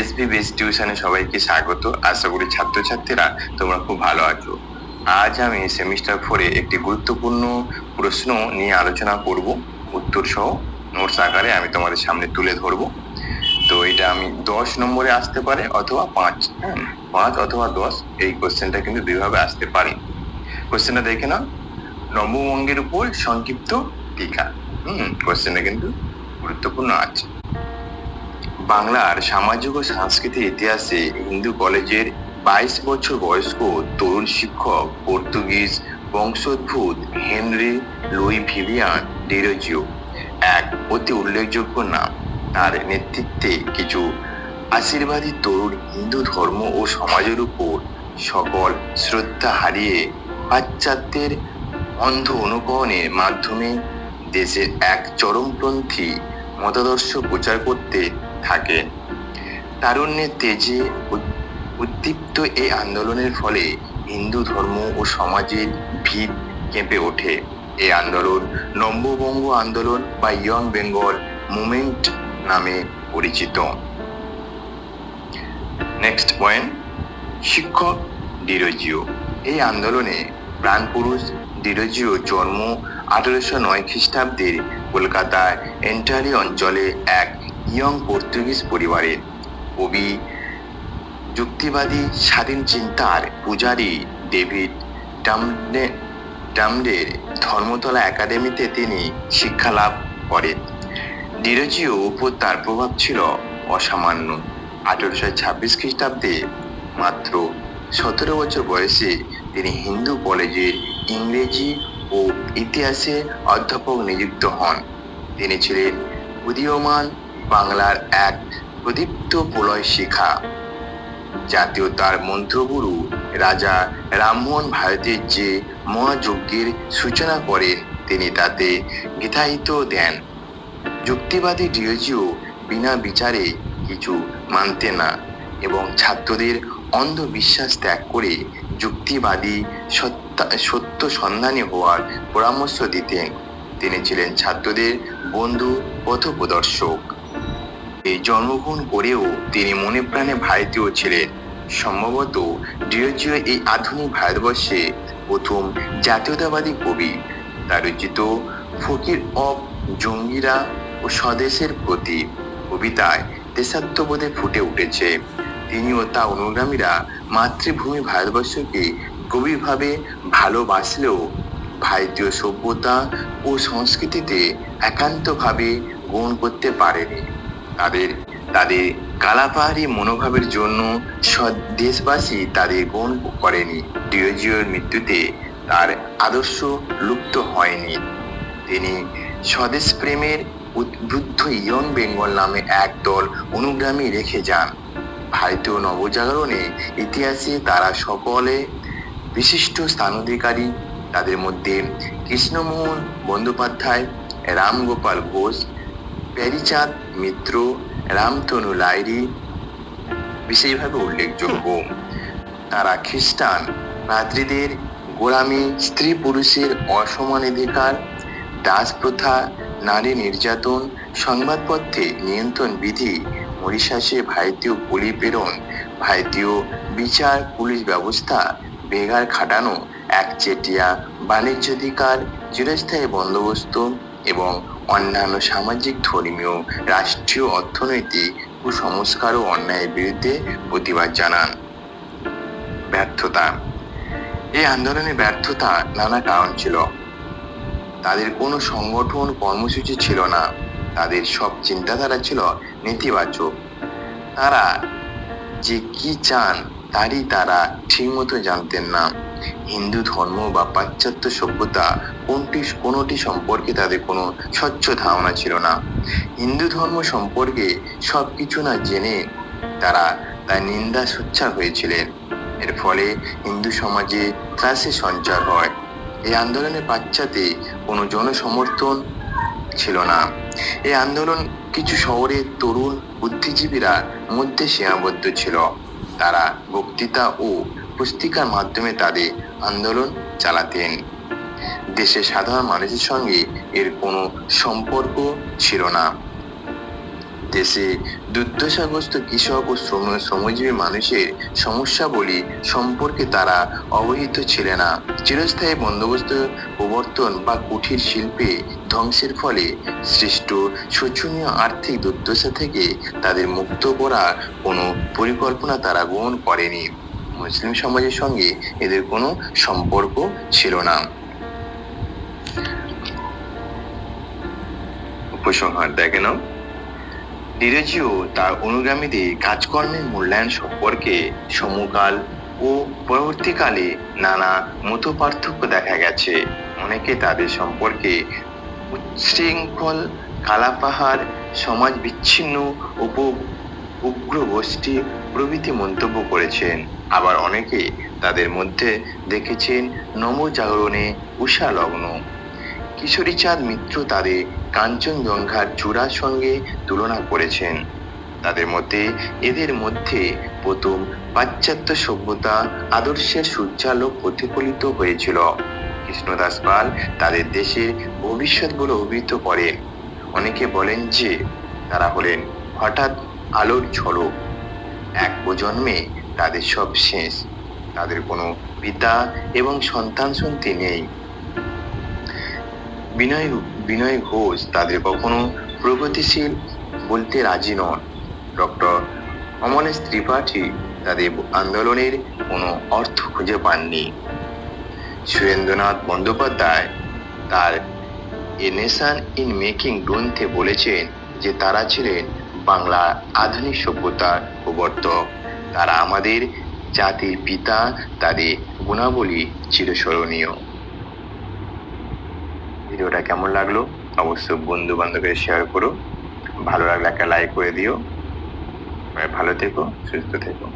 SB base টিউশনে সবাইকে স্বাগত। আশা করি ছাত্রছাত্রীরা তোমরা খুব ভালো আছো। আজ আমি সেমিস্টার 4-এ একটি গুরুত্বপূর্ণ প্রশ্ন নিয়ে আলোচনা করব। উত্তর সহ নোটস আকারে আমি তোমাদের সামনে তুলে ধরবো। তো এটা আমি 10 নম্বরে আসতে পারে অথবা 5, 5 অথবা 10, এই কোশ্চেনটা কিন্তু দুইভাবে আসতে পারে। কোশ্চেনটা দেখে নাও, নববঙ্গের উপর সংক্ষিপ্ত টিকা। কোশ্চেনটা কিন্তু গুরুত্বপূর্ণ আছে। বাংলার সামাজিক ও সাংস্কৃতিক ইতিহাসে হিন্দু কলেজের 22 বছর বয়স্ক তরুণ শিক্ষক পর্তুগিজ বংশোদ্ভূত হেনরি লুই ভিভিয়ান ডিরোজিও এক অতি উল্লেখযোগ্য নাম। তার নেতৃত্বে কিছু আশীর্বাদী তরুণ হিন্দু ধর্ম ও সমাজের উপর সকল শ্রদ্ধা হারিয়ে পাশ্চাত্যের অন্ধ অনুকরণের মাধ্যমে দেশের এক চরমপন্থী মতাদর্শ প্রচার করতে থাকে। তারুণ্যের তেজে উদ্দীপ্ত এই আন্দোলনের ফলে হিন্দু ধর্ম ও সমাজের ভিত কেঁপে ওঠে। এই আন্দোলন নববঙ্গ আন্দোলন বা ইয়ং বেঙ্গল মুভমেন্ট নামে পরিচিত। নেক্সট পয়েন্ট, শিক্ষক ডিরোজিও। এই আন্দোলনে প্রাণপুরুষ ডিরোজিও জন্ম 1809 খ্রিস্টাব্দের কলকাতার এন্টারি অঞ্চলে এক ইয়ং পর্তুগিজ পরিবারে। কবি যুক্তিবাদী স্বাধীন চিন্তার পূজারী ডেভিড ডামডের ধর্মতলা একাডেমিতে তিনি শিক্ষা লাভ করেন। ডিরোজিও উপর তার প্রভাব ছিল অসামান্য। 1826 খ্রিস্টাব্দে মাত্র 17 বছর বয়সে তিনি হিন্দু কলেজের ইংরেজি ও ইতিহাসে অধ্যাপক নিযুক্ত হন। তিনি ছিলেন উদীয়মান বাংলার এক প্রদীপ্ত প্রলয় শিখা। জাতীয়তার মন্ত্রগুরু রাজা রামমোহন ভারতের যে মহাযজ্ঞের সূচনা করেন তিনি তাতে গীতায়িত দেন। যুক্তিবাদী ডিরোজিও বিনা বিচারে কিছু মানতেন না এবং ছাত্রদের অন্ধবিশ্বাস ত্যাগ করে যুক্তিবাদী সত্য সন্ধানী হওয়ার পরামর্শ দিতেন। তিনি ছিলেন ছাত্রদের বন্ধু পথপ্রদর্শক। এই জন্মগ্রহণ করেও তিনি মনে প্রাণে ভারতীয় ছিলেন। সম্ভবত ডিরোজিও এই আধুনিক ভারতবর্ষে প্রথম জাতীয়তাবাদী কবি। তার রচিত ফকির অফ জঙ্গিরা ও স্বদেশের প্রতি কবিতায় দেশাত্মবোধে ফুটে উঠেছে। তিনি ও তার অনুগামীরা মাতৃভূমি ভারতবর্ষকে গভীরভাবে ভালোবাসলেও ভারতীয় সভ্যতা ও সংস্কৃতিতে একান্তভাবে গ্রহণ করতে পারেনি। তাদের কালাপাহাড়ি মনোভাবের জন্য দেশবাসী তাদের গ্রহণ করেনি। ডিরোজিওর মৃত্যুতে তার আদর্শ লুপ্ত হয়নি। তিনি স্বদেশ প্রেমের উদ্বুদ্ধ ইয়ং বেঙ্গল নামে এক দল অনুগামী রেখে যান। ভারতীয় নবজাগরণে ইতিহাসে তারা সকলে বিশিষ্ট স্থানাধিকারী। তাদের মধ্যে কৃষ্ণমোহন বন্দ্যোপাধ্যায়, রামগোপাল ঘোষ, প্যারীচাঁদ মিত্র, রামতনু লাহিড়ী বিশেষভাবে উল্লেখযোগ্য। তারা খ্রিস্টান পাদ্রীদের গোলামি, স্ত্রী পুরুষের অসমানাধিকার, দাস প্রথা, নারী নির্যাতন, সংবাদপত্রে নিয়ন্ত্রণ বিধি, মরিশাসে ভারতীয় কুলি প্রেরণ, ভারতীয় বিচার পুলিশ ব্যবস্থা বেগার খাটানো, একচেটিয়া বাণিজ্যাধিকার, চিরস্থায়ী বন্দোবস্ত এবং অন্যান্য সামাজিক, ধর্মীয়, রাষ্ট্রীয়, অর্থনৈতিক কুসংস্কার ও অন্যায়ের বিরুদ্ধে প্রতিবাদ জানান। ব্যর্থতা। এই আন্দোলনের ব্যর্থতা নানা কারণ ছিল। তাদের কোনো সংগঠন কর্মসূচি ছিল না। তাদের সব চিন্তাধারা ছিল নেতিবাচক। তারা যে কি চান তারই তারা ঠিকমতো জানতেন না। হিন্দু ধর্ম বা পাশ্চাত্য সভ্যতা কোনোটি সম্পর্কে তাদের কোনো স্বচ্ছ ধারণা ছিল না। হিন্দু ধর্ম সম্পর্কে সবকিছু না জেনে তারা তার নিন্দা সোচ্চার হয়েছিলেন। এর ফলে হিন্দু সমাজে ত্রাসের সঞ্চার হয়। এই আন্দোলনে পাশ্চাত্যে কোনো জনসমর্থন ছিল না। এই আন্দোলন কিছু শহরের তরুণ বুদ্ধিজীবীরা মধ্যে সীমাবদ্ধ ছিল। তারা বক্তৃতা ও পুস্তিকার মাধ্যমে তাদের আন্দোলন চালাতেন। দেশের সাধারণ মানুষের সঙ্গে এর কোনো সম্পর্ক ছিল না। দেশে দুর্দশাগ্রস্ত কৃষক ও শ্রমজীবী মানুষের সমস্যাবলী সম্পর্কে তারা অবহিত ছিল না। চিরস্থায়ী বন্দোবস্ত প্রবর্তন বা কুটির শিল্পে ধ্বংসের ফলে সৃষ্ট শোচনীয় আর্থিক দুর্দশা থেকে তাদের মুক্ত করার কোনো পরিকল্পনা তারা গ্রহণ করেনি। মুসলিম সমাজের সঙ্গে এদের কোনো সম্পর্ক ছিল না। উপসংহার দেখে নাও। ডিরোজিও তার অনুগামীদের কাজকর্মের মূল্যায়ন সম্পর্কে সমকাল ও পরবর্তীকালে নানা মত পার্থক্য দেখা গেছে। অনেকে তাদের সম্পর্কে উচ্ছৃঙ্খল, কালাপাহাড়, সমাজ বিচ্ছিন্ন, উগ্র গোষ্ঠী প্রভৃতি মন্তব্য করেছেন। আবার অনেকে তাদের মধ্যে দেখেছেন নবজাগরণে উষা লগ্ন। কিশোরীচাঁদ মিত্র তাদের কাঞ্চনজঙ্ঘার চূড়ার সঙ্গে তুলনা করেছেন। তাদের মতে এদের মধ্যে প্রথম পাশ্চাত্য সভ্যতা আদর্শের সূর্যালোক প্রতিফলিত হয়েছিল। কৃষ্ণদাস পাল তাদের দেশের ভবিষ্যৎ বলে অভিহিত করেন। অনেকে বলেন যে তারা হলেন হঠাৎ আলোর ঝলক, এক প্রজন্মে তাদের সব শেষ, তাদের কোনো পিতা এবং সন্তান সন্ততি নেই। বিনয় ঘোষ তাদের কখনো প্রগতিশীল বলতে রাজি নন। ডক্টর অমলেশ ত্রিপাঠী তাদের আন্দোলনের কোনো অর্থ খুঁজে পাননি। সুরেন্দ্রনাথ বন্দ্যোপাধ্যায় তার এ নেশন ইন মেকিং গ্রন্থে বলেছেন যে তারা ছিলেন বাংলা আধুনিক সভ্যতার প্রবর্তক। তারা আমাদের জাতির পিতা, তাদের গুণাবলী চিরস্মরণীয়। ভিডিওটা কেমন লাগলো অবশ্যই বন্ধু বান্ধবের শেয়ার করো। ভালো লাগলে একটা লাইক করে দিও। ভালো থেকো, সুস্থ থেকো।